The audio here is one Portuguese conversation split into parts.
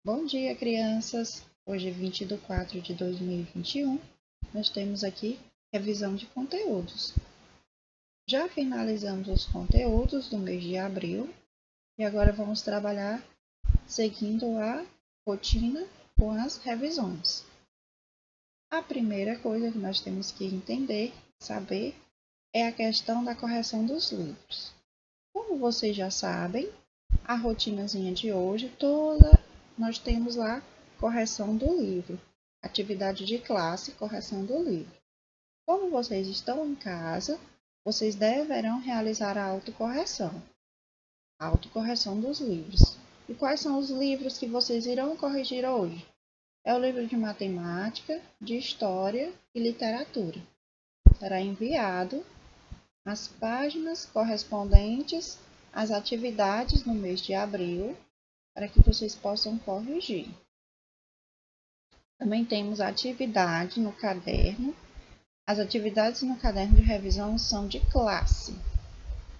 Bom dia, crianças! Hoje é 20 de 4 de 2021. Nós temos aqui revisão de conteúdos. Já finalizamos os conteúdos do mês de abril e agora vamos trabalhar seguindo a rotina com as revisões. A primeira coisa que nós temos que entender, saber, é a questão da correção dos livros. Como vocês já sabem, a rotinazinha de hoje nós temos lá correção do livro, atividade de classe, correção do livro. Como vocês estão em casa, vocês deverão realizar a autocorreção dos livros. E quais são os livros que vocês irão corrigir hoje? É o livro de matemática, de história e literatura. Será enviado as páginas correspondentes às atividades no mês de abril para que vocês possam corrigir. Também temos a atividade no caderno. As atividades no caderno de revisão são de classe.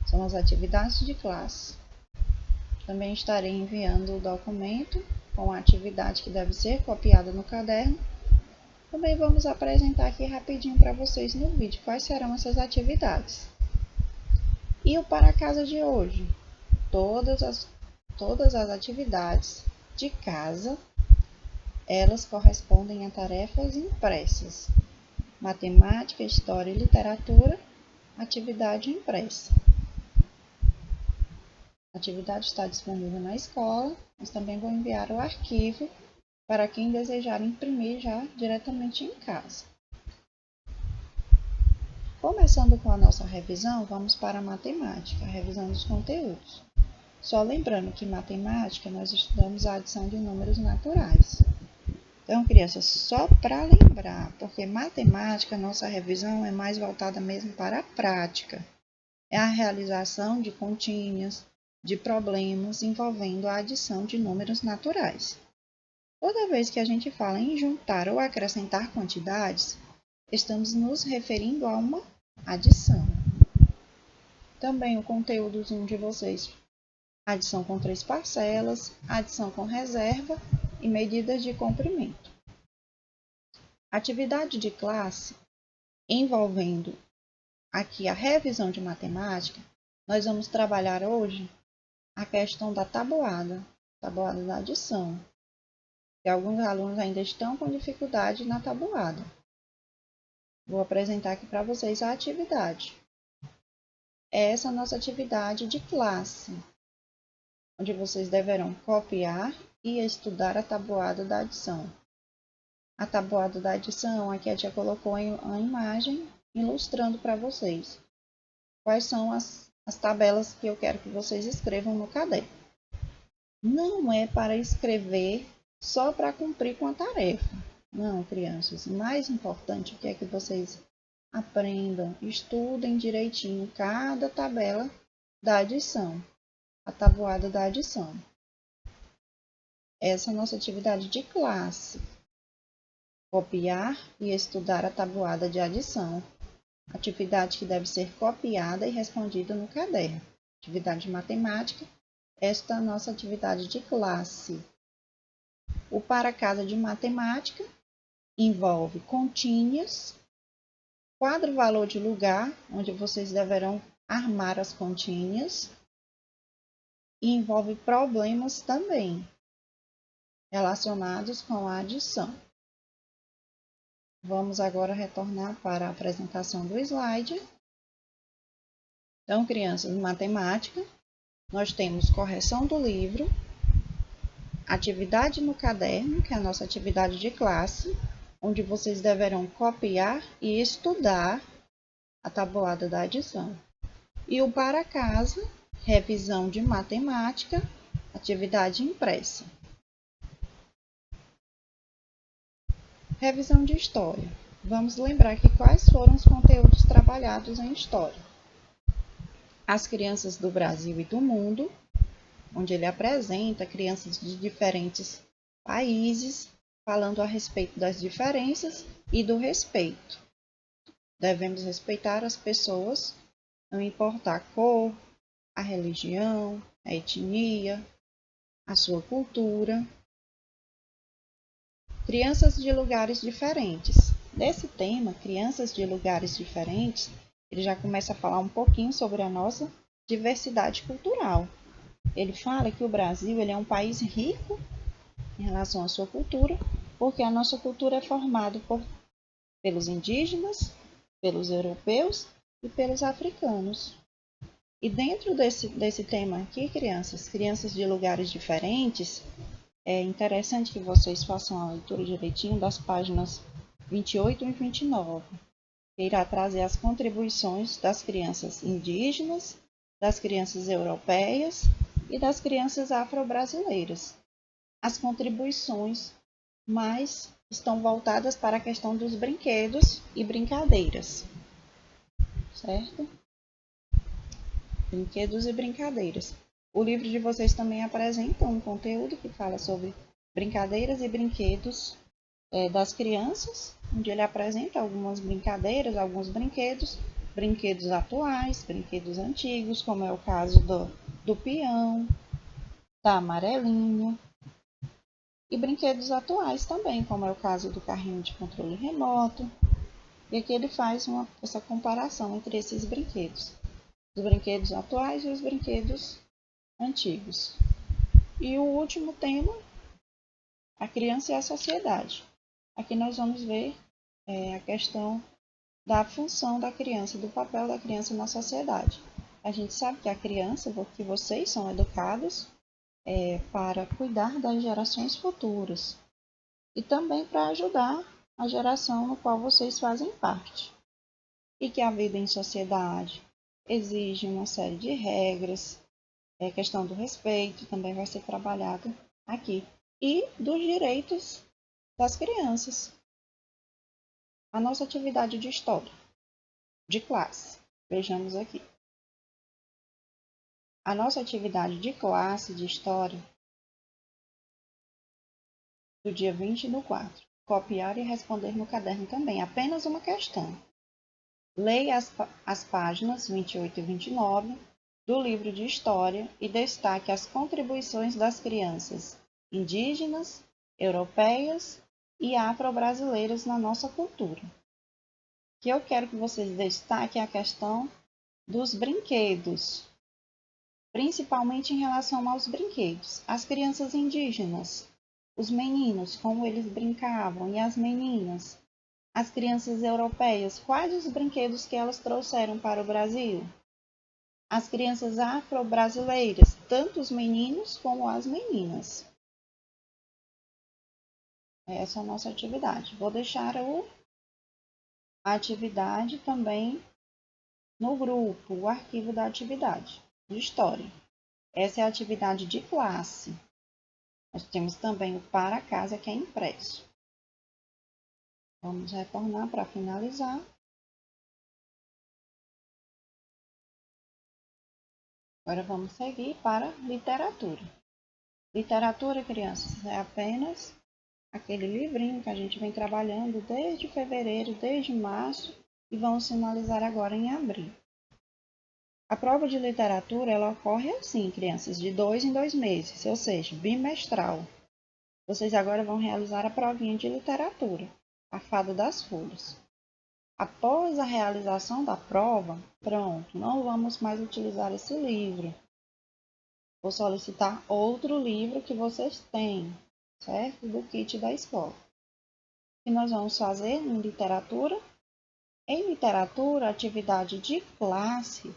São as atividades de classe. Também estarei enviando o documento com a atividade que deve ser copiada no caderno. Também vamos apresentar aqui rapidinho para vocês no vídeo quais serão essas atividades. E o para casa de hoje? Todas as atividades de casa, elas correspondem a tarefas impressas. Matemática, história e literatura, atividade impressa. A atividade está disponível na escola, mas também vou enviar o arquivo para quem desejar imprimir já diretamente em casa. Começando com a nossa revisão, vamos para a matemática, a revisão dos conteúdos. Só lembrando que em matemática nós estudamos a adição de números naturais. Então, crianças, só para lembrar, porque matemática, nossa revisão é mais voltada mesmo para a prática. É a realização de continhas, de problemas envolvendo a adição de números naturais. Toda vez que a gente fala em juntar ou acrescentar quantidades, estamos nos referindo a uma adição. Também o conteúdozinho de vocês, adição com 3 parcelas, adição com reserva e medidas de comprimento. Atividade de classe envolvendo aqui a revisão de matemática, nós vamos trabalhar hoje a questão da tabuada da adição, que alguns alunos ainda estão com dificuldade na tabuada. Vou apresentar aqui para vocês a atividade. Essa é a nossa atividade de classe, onde vocês deverão copiar e estudar a tabuada da adição. A tabuada da adição, aqui a tia colocou a imagem ilustrando para vocês quais são as tabelas que eu quero que vocês escrevam no caderno. Não é para escrever só para cumprir com a tarefa. Não, crianças. O mais importante é que vocês aprendam, estudem direitinho cada tabela da adição, a tabuada da adição. Essa é a nossa atividade de classe. Copiar e estudar a tabuada de adição. Atividade que deve ser copiada e respondida no caderno. Atividade de matemática. Esta é a nossa atividade de classe. O para casa de matemática envolve continhas, quadro valor de lugar, onde vocês deverão armar as continhas, e envolve problemas também relacionados com a adição. Vamos agora retornar para a apresentação do slide. Então, crianças, em matemática, nós temos correção do livro, atividade no caderno, que é a nossa atividade de classe, onde vocês deverão copiar e estudar a tabuada da adição. E o para casa, revisão de matemática, atividade impressa. Revisão de história. Vamos lembrar aqui quais foram os conteúdos trabalhados em história. As crianças do Brasil e do mundo, onde ele apresenta crianças de diferentes países, falando a respeito das diferenças e do respeito. Devemos respeitar as pessoas, não importar a cor, a religião, a etnia, a sua cultura. Crianças de lugares diferentes. Nesse tema, crianças de lugares diferentes, ele já começa a falar um pouquinho sobre a nossa diversidade cultural. Ele fala que o Brasil ele é um país rico em relação à sua cultura, porque a nossa cultura é formada pelos indígenas, pelos europeus e pelos africanos. E dentro desse tema aqui, crianças de lugares diferentes, é interessante que vocês façam a leitura direitinho das páginas 28 e 29, que irá trazer as contribuições das crianças indígenas, das crianças europeias e das crianças afro-brasileiras. As contribuições mais estão voltadas para a questão dos brinquedos e brincadeiras, certo? Brinquedos e brincadeiras. O livro de vocês também apresenta um conteúdo que fala sobre brincadeiras e brinquedos das crianças, onde ele apresenta algumas brincadeiras, alguns brinquedos, brinquedos atuais, brinquedos antigos, como é o caso do peão, da amarelinha, e brinquedos atuais também, como é o caso do carrinho de controle remoto. E aqui ele faz essa comparação entre esses brinquedos, os brinquedos atuais e os brinquedos antigos. E o último tema, a criança e a sociedade. Aqui nós vamos ver a questão da função da criança, do papel da criança na sociedade. A gente sabe que a criança, que vocês são educados para cuidar das gerações futuras e também para ajudar a geração no qual vocês fazem parte. E que a vida em sociedade exige uma série de regras, a questão do respeito também vai ser trabalhada aqui, e dos direitos das crianças. A nossa atividade de história, de classe, vejamos aqui. A nossa atividade de classe de história, do dia 20/4, copiar e responder no caderno também, apenas uma questão. Leia as páginas 28 e 29 do livro de História e destaque as contribuições das crianças indígenas, europeias e afro-brasileiras na nossa cultura. Que eu quero que vocês destaquem a questão dos brinquedos, principalmente em relação aos brinquedos. As crianças indígenas, os meninos, como eles brincavam, e as meninas, as crianças europeias, quais os brinquedos que elas trouxeram para o Brasil? As crianças afro-brasileiras, tanto os meninos como as meninas. Essa é a nossa atividade. Vou deixar a atividade também no grupo, o arquivo da atividade de história. Essa é a atividade de classe. Nós temos também o para casa, que é impresso. Vamos retornar para finalizar. Agora vamos seguir para literatura. Literatura, crianças, é apenas aquele livrinho que a gente vem trabalhando desde fevereiro, desde março, e vamos finalizar agora em abril. A prova de literatura ela ocorre assim, crianças, de 2 em 2 meses, ou seja, bimestral. Vocês agora vão realizar a provinha de literatura, a Fada das Folhas. Após a realização da prova, pronto, não vamos mais utilizar esse livro. Vou solicitar outro livro que vocês têm, certo? Do kit da escola. O que nós vamos fazer em literatura? Em literatura, a atividade de classe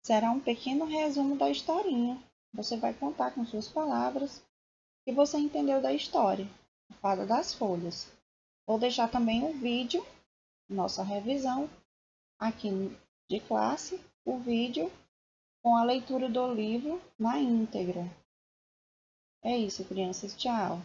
será um pequeno resumo da historinha. Você vai contar com suas palavras o que você entendeu da história, a Fada das Folhas. Vou deixar também um vídeo, nossa revisão, aqui de classe, o vídeo com a leitura do livro na íntegra. É isso, crianças. Tchau!